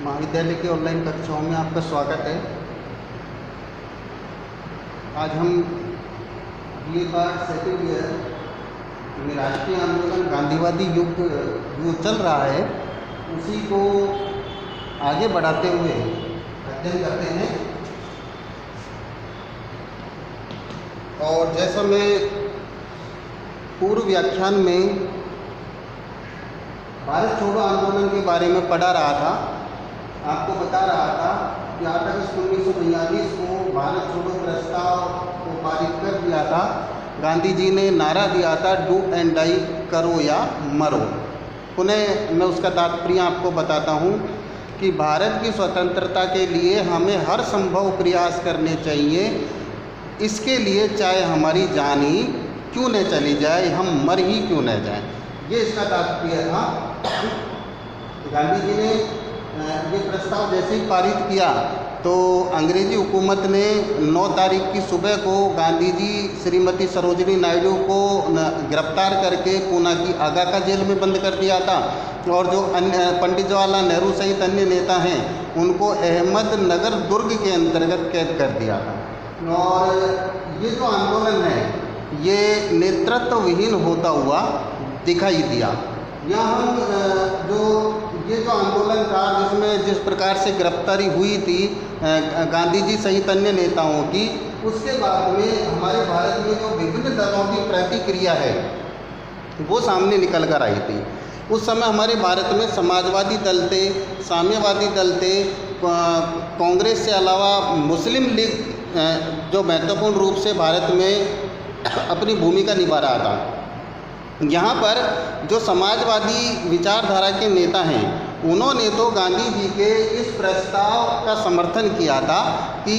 महाविद्यालय की ऑनलाइन कक्षाओं में आपका स्वागत है। आज हम BA पार्ट सेकेंड ईयर में राष्ट्रीय आंदोलन गांधीवादी युग जो चल रहा है उसी को आगे बढ़ाते हुए अध्ययन करते हैं। और जैसा मैं पूर्व व्याख्यान में भारत छोड़ो आंदोलन के बारे में पढ़ा रहा था, आपको बता रहा था कि 8 अगस्त 1942 को भारत छोड़ो प्रस्ताव को पारित कर दिया था। गांधी जी ने नारा दिया था, डू एंड डाई, करो या मरो। पुनः मैं उसका तात्पर्य आपको बताता हूँ कि भारत की स्वतंत्रता के लिए हमें हर संभव प्रयास करने चाहिए। इसके लिए चाहे हमारी जान ही क्यों न चली जाए, हम मर ही क्यों न जाए, ये इसका तात्पर्य था। गांधी जी ने ये प्रस्ताव जैसे ही पारित किया तो अंग्रेजी हुकूमत ने 9 तारीख की सुबह को गांधी जी श्रीमती सरोजिनी नायडू को गिरफ्तार करके पूना की आगा का जेल में बंद कर दिया था। और जो अन्य पंडित जवाहरलाल नेहरू सहित अन्य नेता हैं उनको अहमदनगर दुर्ग के अंतर्गत कैद कर दिया था। और ये जो आंदोलन है ये नेतृत्व विहीन होता हुआ दिखाई दिया। यहाँ हम ये जो आंदोलन था जिसमें जिस प्रकार से गिरफ्तारी हुई थी गांधी जी सहित अन्य नेताओं की, उसके बाद में हमारे भारत में जो विभिन्न दलों की प्रतिक्रिया है वो सामने निकल कर आई थी। उस समय हमारे भारत में समाजवादी दल थे, साम्यवादी दल थे, कांग्रेस से अलावा मुस्लिम लीग जो महत्वपूर्ण रूप से भारत में अपनी भूमिका निभा रहा था। यहाँ पर जो समाजवादी विचारधारा के नेता हैं उन्होंने तो गांधी जी के इस प्रस्ताव का समर्थन किया था कि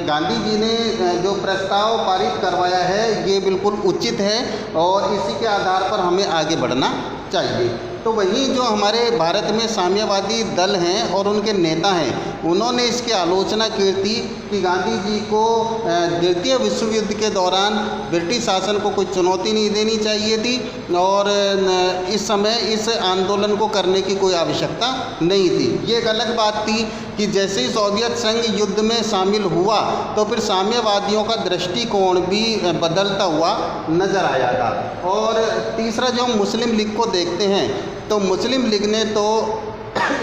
गांधी जी ने जो प्रस्ताव पारित करवाया है ये बिल्कुल उचित है और इसी के आधार पर हमें आगे बढ़ना चाहिए। तो वहीं जो हमारे भारत में साम्यवादी दल हैं और उनके नेता हैं उन्होंने इसकी आलोचना की थी कि गांधी जी को द्वितीय विश्व युद्ध के दौरान ब्रिटिश शासन को कोई चुनौती नहीं देनी चाहिए थी और इस समय इस आंदोलन को करने की कोई आवश्यकता नहीं थी। ये एक अलग बात थी कि जैसे ही सोवियत संघ युद्ध में शामिल हुआ तो फिर साम्यवादियों का दृष्टिकोण भी बदलता हुआ नज़र आया था। और तीसरा जो हम मुस्लिम लीग को देखते हैं तो मुस्लिम लीग ने तो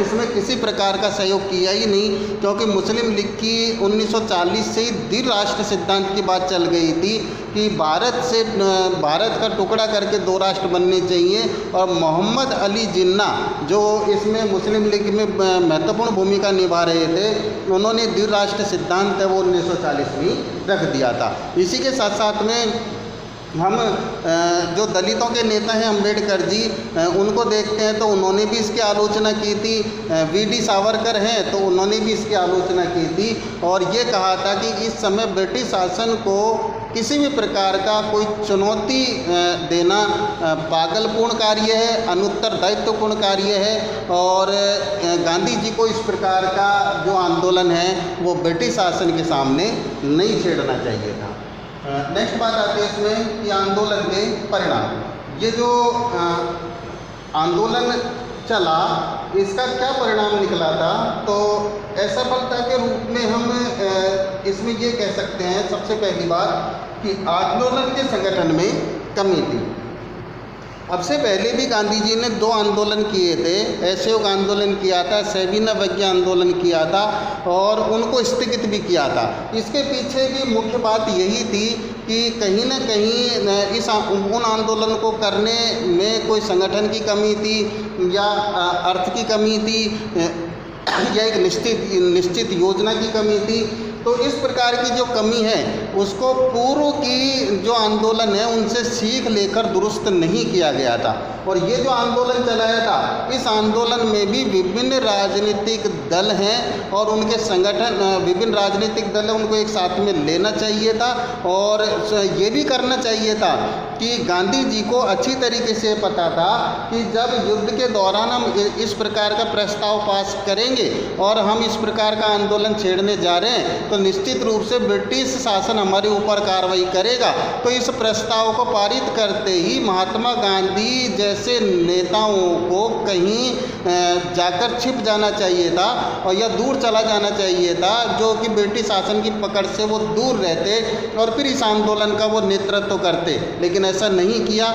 इसमें किसी प्रकार का सहयोग किया ही नहीं, क्योंकि मुस्लिम लीग की 1940 से ही द्विराष्ट्र सिद्धांत की बात चल गई थी कि भारत का टुकड़ा करके 2 राष्ट्र बनने चाहिए। और मोहम्मद अली जिन्ना जो इसमें मुस्लिम लीग में महत्वपूर्ण भूमिका निभा रहे थे उन्होंने द्विराष्ट्र सिद्धांत है वो 1940 में रख दिया था। इसी के साथ साथ में हम जो दलितों के नेता हैं अम्बेडकर जी उनको देखते हैं तो उन्होंने भी इसकी आलोचना की थी। VD सावरकर हैं तो उन्होंने भी इसकी आलोचना की थी और ये कहा था कि इस समय ब्रिटिश शासन को किसी भी प्रकार का कोई चुनौती देना पागलपूर्ण कार्य है, अनुत्तरदायित्वपूर्ण कार्य है और गांधी जी को इस प्रकार का जो आंदोलन है वो ब्रिटिश शासन के सामने नहीं छेड़ना चाहिए था। नेक्स्ट बात आती है इसमें कि आंदोलन के परिणाम। ये जो आंदोलन चला इसका क्या परिणाम निकला था, तो असफलता के रूप में हम इसमें ये कह सकते हैं सबसे पहली बात कि आंदोलन के संगठन में कमी थी। अब से पहले भी गांधी जी ने 2 आंदोलन किए थे, असहयोग आंदोलन किया था, सविनय आंदोलन किया था और उनको स्थगित भी किया था। इसके पीछे भी मुख्य बात यही थी कि कहीं न कहीं उन आंदोलन को करने में कोई संगठन की कमी थी या अर्थ की कमी थी या एक निश्चित योजना की कमी थी। तो इस प्रकार की जो कमी है उसको पूर्व की जो आंदोलन है उनसे सीख लेकर दुरुस्त नहीं किया गया था। और ये जो आंदोलन चलाया था इस आंदोलन में भी विभिन्न राजनीतिक दल हैं और उनके संगठन विभिन्न राजनीतिक दल हैं, उनको एक साथ में लेना चाहिए था और ये भी करना चाहिए था कि गांधी जी को अच्छी तरीके से पता था कि जब युद्ध के दौरान हम इस प्रकार का प्रस्ताव पास करेंगे और हम इस प्रकार का आंदोलन छेड़ने जा रहे हैं तो निश्चित रूप से ब्रिटिश शासन हमारे ऊपर कार्रवाई करेगा। तो इस प्रस्ताव को पारित करते ही महात्मा गांधी जैसे नेताओं को कहीं जाकर छिप जाना चाहिए था और या दूर चला जाना चाहिए था, जो कि ब्रिटिश शासन की पकड़ से वो दूर रहते और फिर इस आंदोलन का वो नेतृत्व करते। लेकिन ऐसा नहीं किया,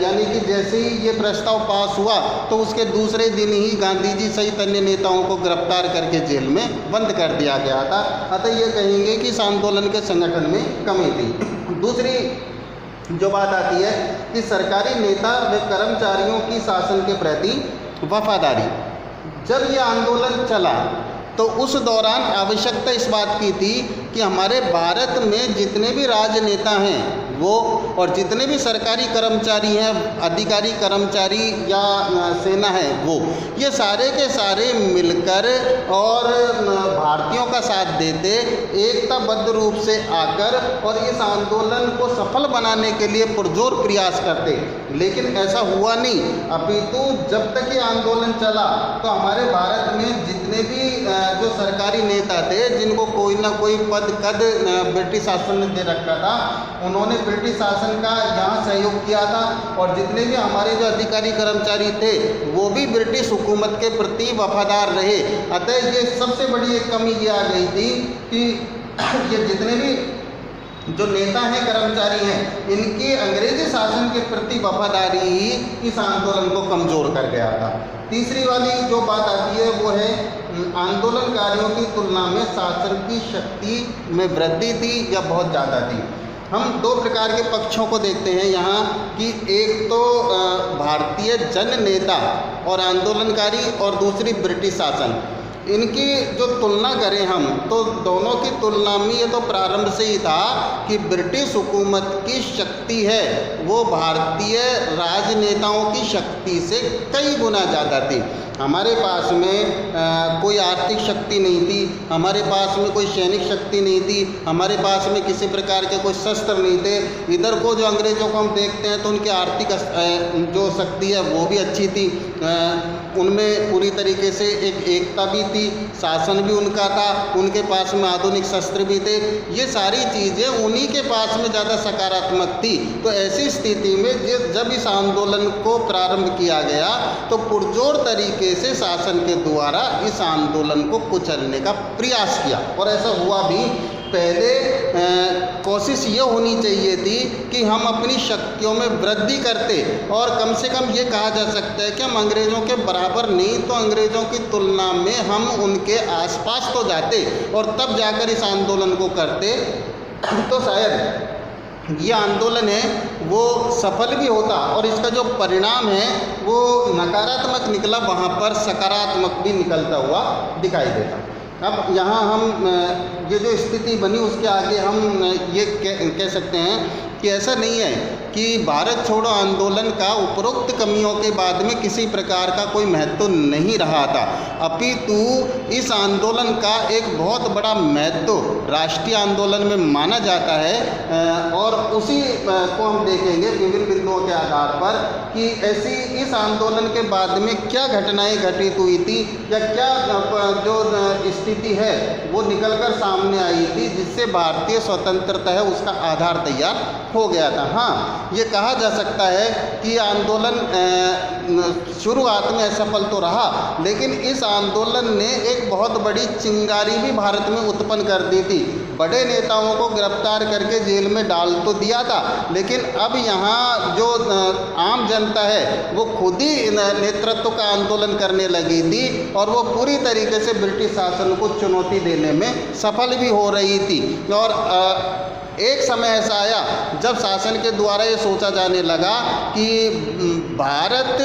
यानी कि जैसे ही ये प्रस्ताव पास हुआ तो उसके दूसरे दिन ही गांधी जी सहित अन्य नेताओं को गिरफ्तार करके जेल में बंद कर दिया गया था। अतः ये कहेंगे कि इस आंदोलन के संगठन में कमी थी। दूसरी जो बात आती है कि सरकारी नेता व कर्मचारियों की शासन के प्रति वफादारी। जब ये आंदोलन चला तो उस दौरान आवश्यकता इस बात की थी कि हमारे भारत में जितने भी राजनेता हैं वो और जितने भी सरकारी कर्मचारी हैं, अधिकारी कर्मचारी या सेना है, वो ये सारे के सारे मिलकर और भारतीयों का साथ देते, एकताबद्ध रूप से आकर और इस आंदोलन को सफल बनाने के लिए पुरजोर प्रयास करते। लेकिन ऐसा हुआ नहीं, अपितु जब तक ये आंदोलन चला तो हमारे भारत में जितने भी जो सरकारी नेता थे, जिनको कोई ना कोई पद कद ब्रिटिश शासन ने दे रखा था, उन्होंने ब्रिटिश शासन का यहाँ सहयोग किया था और जितने भी हमारे जो अधिकारी कर्मचारी थे वो भी ब्रिटिश हुकूमत के प्रति वफादार रहे। अतः ये सबसे बड़ी एक कमी ये आ गई थी कि ये जितने भी जो नेता हैं, कर्मचारी हैं, इनकी अंग्रेजी शासन के प्रति वफादारी ही इस आंदोलन को कमज़ोर कर गया था। तीसरी वाली जो बात आती है वो है आंदोलनकारियों की तुलना में शासन की शक्ति में वृद्धि थी या बहुत ज़्यादा थी। हम दो प्रकार के पक्षों को देखते हैं यहाँ कि एक तो भारतीय जन नेता और आंदोलनकारी और दूसरी ब्रिटिश शासन। इनकी जो तुलना करें हम तो दोनों की तुलना में ये तो प्रारंभ से ही था कि ब्रिटिश हुकूमत की शक्ति है वो भारतीय राजनेताओं की शक्ति से कई गुना ज़्यादा थी। हमारे पास में कोई आर्थिक शक्ति नहीं थी, हमारे पास में कोई सैनिक शक्ति नहीं थी, हमारे पास में किसी प्रकार के कोई शस्त्र नहीं थे। इधर को जो अंग्रेज़ों को हम देखते हैं तो उनकी आर्थिक जो शक्ति है वो भी अच्छी थी, उनमें पूरी तरीके से एक एकता भी थी, शासन भी उनका था, उनके पास में आधुनिक शस्त्र भी थे। ये सारी चीज़ें उन्हीं के पास में ज़्यादा सकारात्मक थी। तो ऐसी स्थिति में जब इस आंदोलन को प्रारंभ किया गया तो पुरजोर तरीके से शासन के द्वारा इस आंदोलन को कुचलने का प्रयास किया और ऐसा हुआ भी। पहले कोशिश ये होनी चाहिए थी कि हम अपनी शक्तियों में वृद्धि करते और कम से कम ये कहा जा सकता है कि हम अंग्रेज़ों के बराबर नहीं तो अंग्रेज़ों की तुलना में हम उनके आसपास तो जाते और तब जाकर इस आंदोलन को करते तो शायद ये आंदोलन है वो सफल भी होता और इसका जो परिणाम है वो नकारात्मक निकला, वहाँ पर सकारात्मक भी निकलता हुआ दिखाई देता। अब यहाँ हम ये जो स्थिति बनी उसके आगे हम ये कह सकते हैं कि ऐसा नहीं है कि भारत छोड़ो आंदोलन का उपरोक्त कमियों के बाद में किसी प्रकार का कोई महत्व नहीं रहा था, अपितु इस आंदोलन का एक बहुत बड़ा महत्व राष्ट्रीय आंदोलन में माना जाता है। और उसी को हम देखेंगे विभिन्न बिंदुओं के आधार पर कि ऐसी इस आंदोलन के बाद में क्या घटनाएं घटित हुई थी या क्या जो स्थिति है वो निकलकर सामने आई थी जिससे भारतीय स्वतंत्रता है उसका आधार तैयार हो गया था। हाँ, ये कहा जा सकता है कि आंदोलन शुरुआत में असफल तो रहा, लेकिन इस आंदोलन ने एक बहुत बड़ी चिंगारी भी भारत में उत्पन्न कर दी थी। बड़े नेताओं को गिरफ्तार करके जेल में डाल तो दिया था, लेकिन अब यहाँ जो आम जनता है वो खुद ही नेतृत्व का आंदोलन करने लगी थी और वो पूरी तरीके से ब्रिटिश शासन को चुनौती देने में सफल भी हो रही थी। और एक समय ऐसा आया जब शासन के द्वारा ये सोचा जाने लगा कि भारत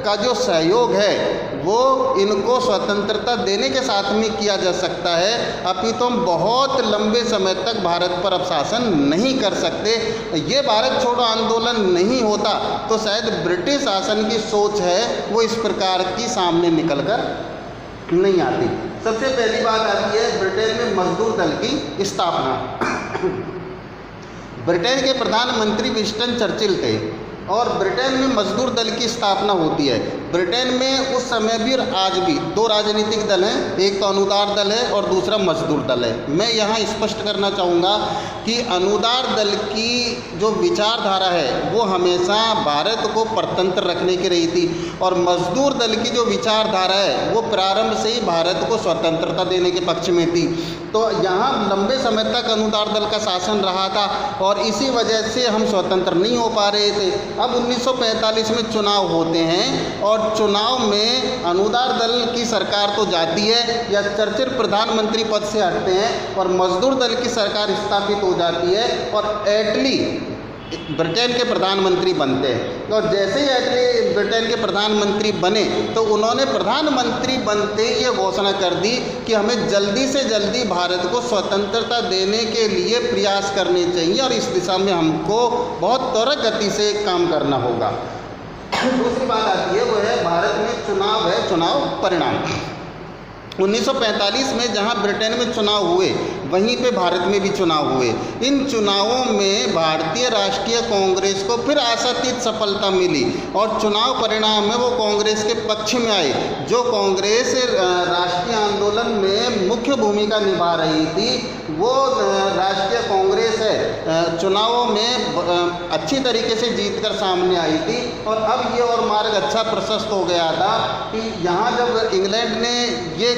का जो सहयोग है वो इनको स्वतंत्रता देने के साथ में किया जा सकता है, अपितु हम बहुत लंबे समय तक भारत पर अब शासन नहीं कर सकते। ये भारत छोड़ो आंदोलन नहीं होता तो शायद ब्रिटिश शासन की सोच है वो इस प्रकार की सामने निकल कर नहीं आती। सबसे पहली बात आती है ब्रिटेन में मजदूर दल की स्थापना। ब्रिटेन के प्रधानमंत्री विंस्टन चर्चिल थे और ब्रिटेन में मजदूर दल की स्थापना होती है। ब्रिटेन में उस समय भी और आज भी दो राजनीतिक दल हैं, एक तो अनुदार दल है और दूसरा मजदूर दल है। मैं यहाँ स्पष्ट करना चाहूँगा कि अनुदार दल की जो विचारधारा है वो हमेशा भारत को परतंत्र रखने की रही थी और मजदूर दल की जो विचारधारा है वो प्रारंभ से ही भारत को स्वतंत्रता देने के पक्ष में थी। तो यहाँ लंबे समय तक अनुदार दल का शासन रहा था और इसी वजह से हम स्वतंत्र नहीं हो पा रहे थे। अब 1945 में चुनाव होते हैं और चुनाव में अनुदार दल की सरकार तो जाती है या चर्चिल प्रधानमंत्री पद से हटते हैं और मजदूर दल की सरकार स्थापित हो जाती है और एटली ब्रिटेन के प्रधानमंत्री बनते हैं। और जैसे ही एटली ब्रिटेन के प्रधानमंत्री बने तो उन्होंने प्रधानमंत्री बनते ही ये घोषणा कर दी कि हमें जल्दी से जल्दी भारत को स्वतंत्रता देने के लिए प्रयास करने चाहिए और इस दिशा में हमको बहुत त्वरित गति से काम करना होगा। दूसरी बात आती है वो है भारत में चुनाव है, चुनाव परिणाम। 1945 में जहां ब्रिटेन में चुनाव हुए वहीं पे भारत में भी चुनाव हुए। इन चुनावों में भारतीय राष्ट्रीय कांग्रेस को फिर आशातीत सफलता मिली और चुनाव परिणाम में वो कांग्रेस के पक्ष में आए। जो कांग्रेस राष्ट्रीय आंदोलन में मुख्य भूमिका निभा रही थी वो राष्ट्रीय कांग्रेस है चुनावों में अच्छी तरीके से जीतकर सामने आई थी। और अब ये और मार्ग अच्छा प्रशस्त हो गया था कि यहाँ जब इंग्लैंड ने ये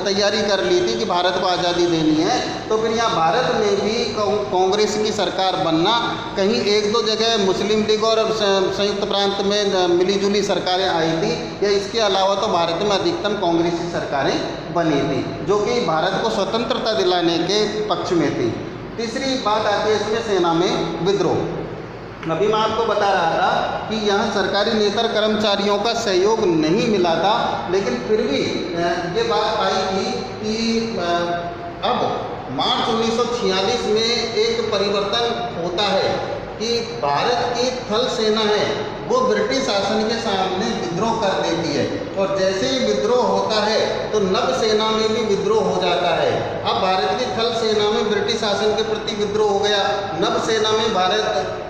तैयारी कर ली थी कि भारत को आज़ादी देनी है तो फिर यहाँ भारत में भी कांग्रेस की सरकार बनना, कहीं एक दो जगह मुस्लिम लीग और संयुक्त प्रांत में मिलीजुली सरकारें आई थी या इसके अलावा तो भारत में अधिकतम कांग्रेसी सरकारें बनी थी जो कि भारत को स्वतंत्रता दिलाने के पक्ष में थी। तीसरी बात आती है इसमें सेना में विद्रोह। अभी मैं आपको बता रहा था कि यहाँ सरकारी नेता कर्मचारियों का सहयोग नहीं मिला था, लेकिन फिर भी ये बात आई थी कि अब मार्च 1946 में एक परिवर्तन होता है कि भारत की थल सेना है वो ब्रिटिश शासन के सामने विद्रोह कर देती है और जैसे ही विद्रोह होता है तो नव सेना में भी विद्रोह हो जाता है। अब भारत की थल सेना में ब्रिटिश शासन के प्रति विद्रोह हो गया, नव सेना में भारत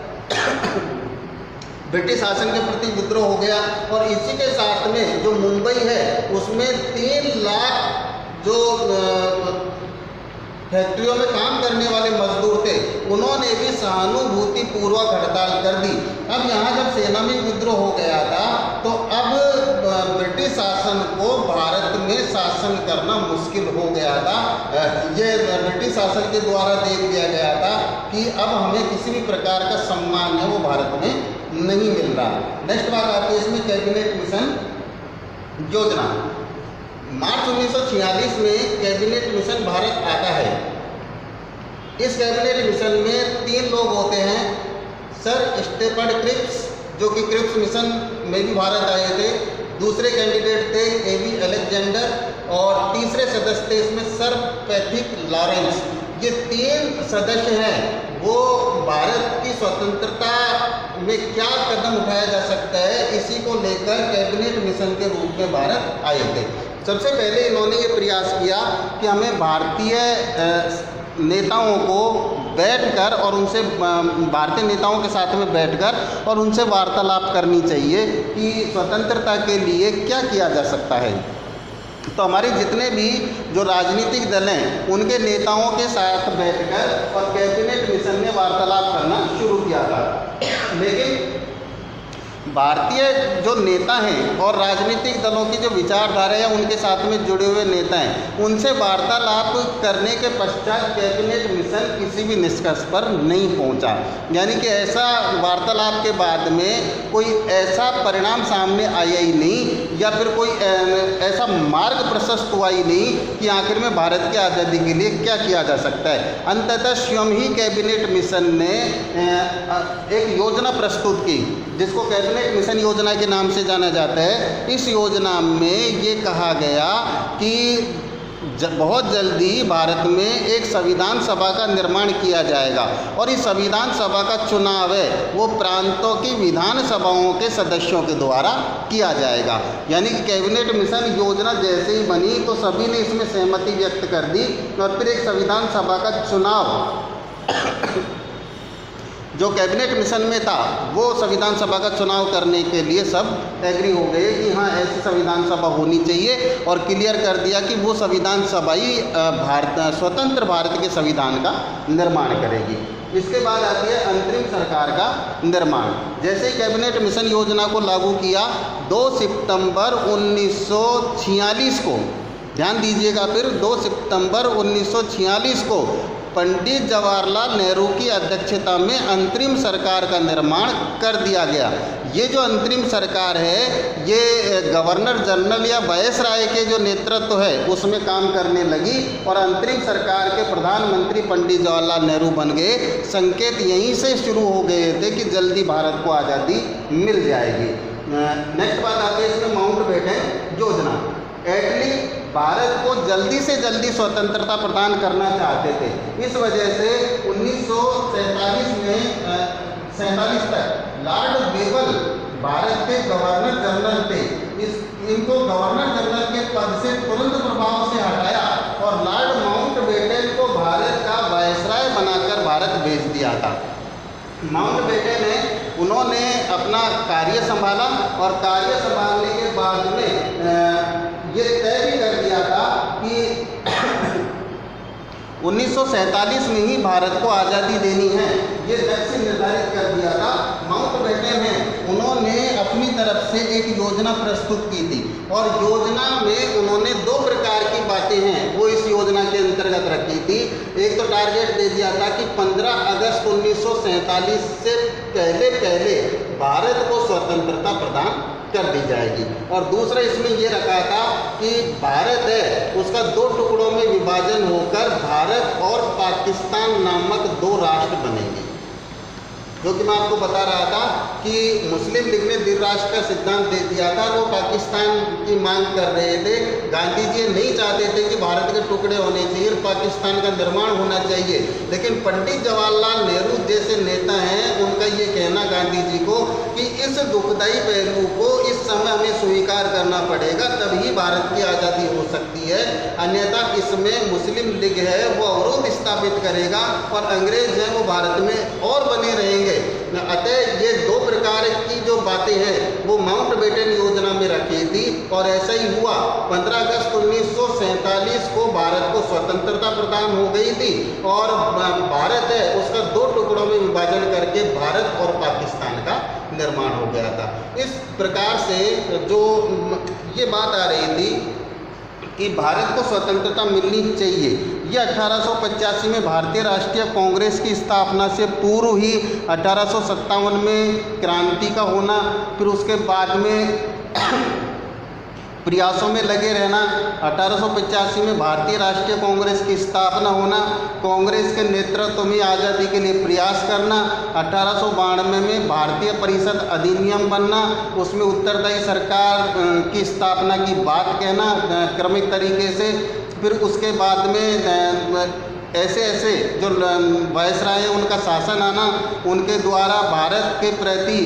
ब्रिटिश शासन के प्रति विद्रोह हो गया और इसी के साथ में जो मुंबई है उसमें 3 लाख जो फैक्ट्रियों में काम करने वाले मजदूर थे उन्होंने भी सहानुभूति पूर्वक हड़ताल कर दी। अब यहाँ जब सेना में विद्रोह हो गया था तो अब ब्रिटिश शासन को भारत में शासन करना मुश्किल हो गया था। ये ब्रिटिश शासन के द्वारा देख दिया गया था कि अब हमें किसी भी प्रकार का सम्मान है वो भारत में नहीं मिल रहा। नेक्स्ट बात आती है इसमें कैबिनेट मिशन योजना। मार्च 1946 में कैबिनेट मिशन भारत आता है। इस कैबिनेट मिशन में 3 लोग होते हैं, सर स्टेफर्ड क्रिप्स जो कि क्रिप्स मिशन में भी भारत आए थे, दूसरे कैंडिडेट थे एवी अलेक्जेंडर और तीसरे सदस्य थे इसमें सर पैथिक लॉरेंस। ये 3 सदस्य हैं वो भारत की स्वतंत्रता में क्या कदम उठाया जा सकता है इसी को लेकर कैबिनेट मिशन के रूप में भारत आए थे। सबसे पहले इन्होंने ये प्रयास किया कि हमें भारतीय नेताओं को बैठकर और उनसे भारतीय नेताओं के साथ में बैठकर और उनसे वार्तालाप करनी चाहिए कि स्वतंत्रता के लिए क्या किया जा सकता है। तो हमारे जितने भी जो राजनीतिक दल हैं उनके नेताओं के साथ बैठकर और कैबिनेट मिशन ने वार्तालाप करना शुरू किया था। लेकिन भारतीय जो नेता हैं और राजनीतिक दलों की जो विचारधारा है उनके साथ में जुड़े हुए नेता हैं उनसे वार्तालाप करने के पश्चात कैबिनेट मिशन किसी भी निष्कर्ष पर नहीं पहुंचा। यानी कि ऐसा वार्तालाप के बाद में कोई ऐसा परिणाम सामने आया ही नहीं या फिर कोई ऐसा मार्ग प्रशस्त हुआ ही नहीं कि आखिर में भारत की आज़ादी के लिए क्या किया जा सकता है। अंततः स्वयं ही कैबिनेट मिशन ने एक योजना प्रस्तुत की जिसको कैबिनेट मिशन योजना के नाम से जाना जाता है। इस योजना में ये कहा गया कि बहुत जल्दी भारत में एक संविधान सभा का निर्माण किया जाएगा और इस संविधान सभा का चुनाव है वो प्रांतों की विधान सभाओं के सदस्यों के द्वारा किया जाएगा। यानी कि कैबिनेट मिशन योजना जैसे ही बनी तो सभी ने इसमें सहमति व्यक्त कर दी और फिर एक संविधान सभा का चुनाव जो कैबिनेट मिशन में था वो संविधान सभा का चुनाव करने के लिए सब एग्री हो गए कि हाँ ऐसी संविधान सभा होनी चाहिए, और क्लियर कर दिया कि वो संविधान सभा ही स्वतंत्र भारत के संविधान का निर्माण करेगी। इसके बाद आती है अंतरिम सरकार का निर्माण। जैसे ही कैबिनेट मिशन योजना को लागू किया 2 सितंबर 1946 को, ध्यान दीजिएगा, फिर 2 सितंबर 1946 को पंडित जवाहरलाल नेहरू की अध्यक्षता में अंतरिम सरकार का निर्माण कर दिया गया। ये जो अंतरिम सरकार है ये गवर्नर जनरल या वायसराय के जो नेतृत्व है उसमें काम करने लगी, और अंतरिम सरकार के प्रधानमंत्री पंडित जवाहरलाल नेहरू बन गए। संकेत यहीं से शुरू हो गए थे कि जल्दी भारत को आज़ादी मिल जाएगी। नेक्स्ट बात आती है इसमें माउंटबेटन योजना। एटली भारत को जल्दी से जल्दी स्वतंत्रता प्रदान करना चाहते थे। इस वजह से 1947 में 47 तक लॉर्ड वेबल भारत के गवर्नर जनरल थे। इनको गवर्नर जनरल के पद से तुरंत प्रभाव से हटाया और लॉर्ड माउंटबेटन को भारत का वायसराय बनाकर भारत भेज दिया था। माउंटबेटन ने उन्होंने अपना कार्य संभाला, और कार्य संभालने के बाद में ये तय भी कर दिया था कि 1947 में ही भारत को आज़ादी देनी है, ये लक्ष्य निर्धारित कर दिया था। माउंटबेटन है उन्होंने अपनी तरफ से एक योजना प्रस्तुत की थी, और योजना में उन्होंने 2 प्रकार की बातें हैं वो इस योजना के अंतर्गत रखी थी। एक तो टारगेट दे दिया था कि 15 अगस्त 1947 से पहले भारत को स्वतंत्रता प्रदान कर दी जाएगी, और दूसरा इसमें ये रखा था कि भारत है उसका 2 टुकड़ों में विभाजन होकर भारत और पाकिस्तान नामक 2 राष्ट्र बनेंगे। जो कि मैं आपको बता रहा था कि मुस्लिम लीग ने द्विराष्ट्र का सिद्धांत दे दिया था, वो पाकिस्तान की मांग कर रहे थे। गांधी जी नहीं चाहते थे कि भारत के टुकड़े होने चाहिए, पाकिस्तान का निर्माण होना चाहिए, लेकिन पंडित जवाहरलाल नेहरू जैसे नेता हैं उनका ये कहना गांधी जी को कि इस दुखदायी पहलू को इस समय हमें स्वीकार करना पड़ेगा, तभी भारत की आज़ादी हो सकती है, अन्यथा इसमें मुस्लिम लीग है वो अवरोध स्थापित करेगा और अंग्रेज हैं वो भारत में और बने रहेंगे। अतः ये 2 प्रकार की जो बातें हैं वो माउंटबेटन योजना में रखी थी, और ऐसा ही हुआ। 15 अगस्त 1947 को भारत को स्वतंत्रता प्रदान हो गई थी, और भारत है उसका 2 टुकड़ों में विभाजन करके भारत और पाकिस्तान का निर्माण हो गया था। इस प्रकार से जो ये बात आ रही थी कि भारत को स्वतंत्रता मिलनी चाहिए, ये 1885 में भारतीय राष्ट्रीय कांग्रेस की स्थापना से पूर्व ही 1857 में क्रांति का होना, फिर उसके बाद में प्रयासों में लगे रहना, 1885 में भारतीय राष्ट्रीय कांग्रेस की स्थापना होना, कांग्रेस के नेतृत्व में आज़ादी के लिए प्रयास करना, 1892 में भारतीय परिषद अधिनियम बनना, उसमें उत्तरदायी सरकार की स्थापना की बात कहना क्रमिक तरीके से, फिर उसके बाद में ऐसे जो वायसराय है उनका शासन आना, उनके द्वारा भारत के प्रति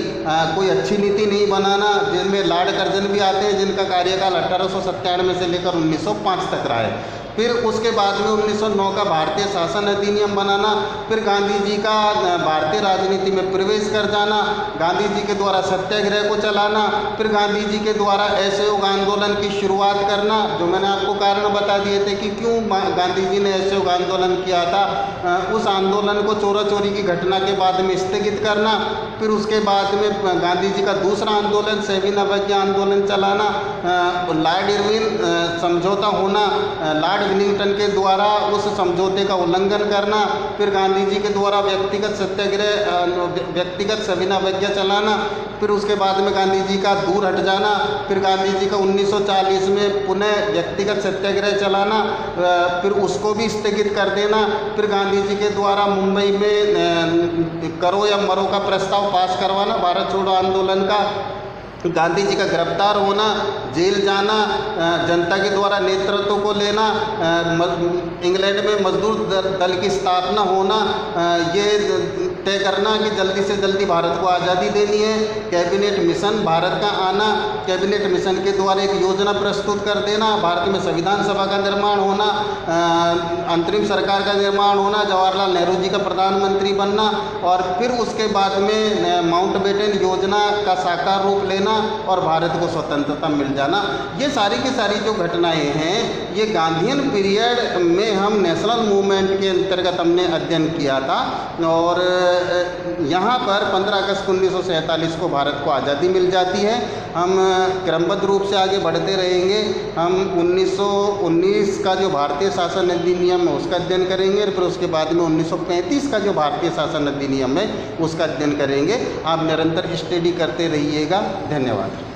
कोई अच्छी नीति नहीं बनाना, जिनमें लॉर्ड कर्जन भी आते हैं जिनका कार्यकाल 1897 से लेकर 1905 तक रहा है। फिर उसके बाद में 1909 का भारतीय शासन अधिनियम बनाना, फिर गांधी जी का भारतीय राजनीति में प्रवेश कर जाना, गांधी जी के द्वारा सत्याग्रह को चलाना, फिर गांधी जी के द्वारा असहयोग आंदोलन की शुरुआत करना, जो मैंने आपको कारण बता दिए थे कि क्यों गांधी जी ने असहयोग आंदोलन किया था। उस आंदोलन को चोरा चोरी की घटना के बाद में स्थगित करना, फिर उसके बाद में गांधी जी का दूसरा आंदोलन सविनय अवज्ञा आंदोलन चलाना, लॉर्ड इरविन समझौता होना, लॉर्ड विलिंगटन के द्वारा उस समझौते का उल्लंघन करना, फिर गांधी जी के द्वारा व्यक्तिगत सत्याग्रह व्यक्तिगत सविनय अवज्ञा चलाना, फिर उसके बाद में गांधी जी का दूर हट जाना, फिर गांधी जी का 1940 में पुनः व्यक्तिगत सत्याग्रह चलाना, फिर उसको भी स्थगित कर देना, फिर गांधी जी के द्वारा मुंबई में करो या मरो का प्रस्ताव पास करवाना भारत छोड़ो आंदोलन का, गांधी जी का गिरफ्तार होना, जेल जाना, जनता के द्वारा नेतृत्व को लेना, इंग्लैंड में मजदूर दल की स्थापना होना, ये तय करना कि जल्दी से जल्दी भारत को आज़ादी देनी है, कैबिनेट मिशन भारत का आना, कैबिनेट मिशन के द्वारा एक योजना प्रस्तुत कर देना, भारत में संविधान सभा का निर्माण होना, अंतरिम सरकार का निर्माण होना, जवाहरलाल नेहरू जी का प्रधानमंत्री बनना और फिर उसके बाद में माउंटबेटन योजना का साकार रूप लेना और भारत को स्वतंत्रता मिल जाना, ये सारी की सारी जो घटनाएं हैं ये गांधीयन पीरियड में हम नेशनल मूवमेंट के अंतर्गत हमने अध्ययन किया था। और यहाँ पर 15 अगस्त 1947 को भारत को आज़ादी मिल जाती है। हम क्रमबद्ध रूप से आगे बढ़ते रहेंगे। हम 1919 का जो भारतीय शासन अधिनियम है उसका अध्ययन करेंगे, फिर उसके बाद में 1935 का जो भारतीय शासन अधिनियम है उसका अध्ययन करेंगे। आप निरंतर स्टडी करते रहिएगा। धन्यवाद।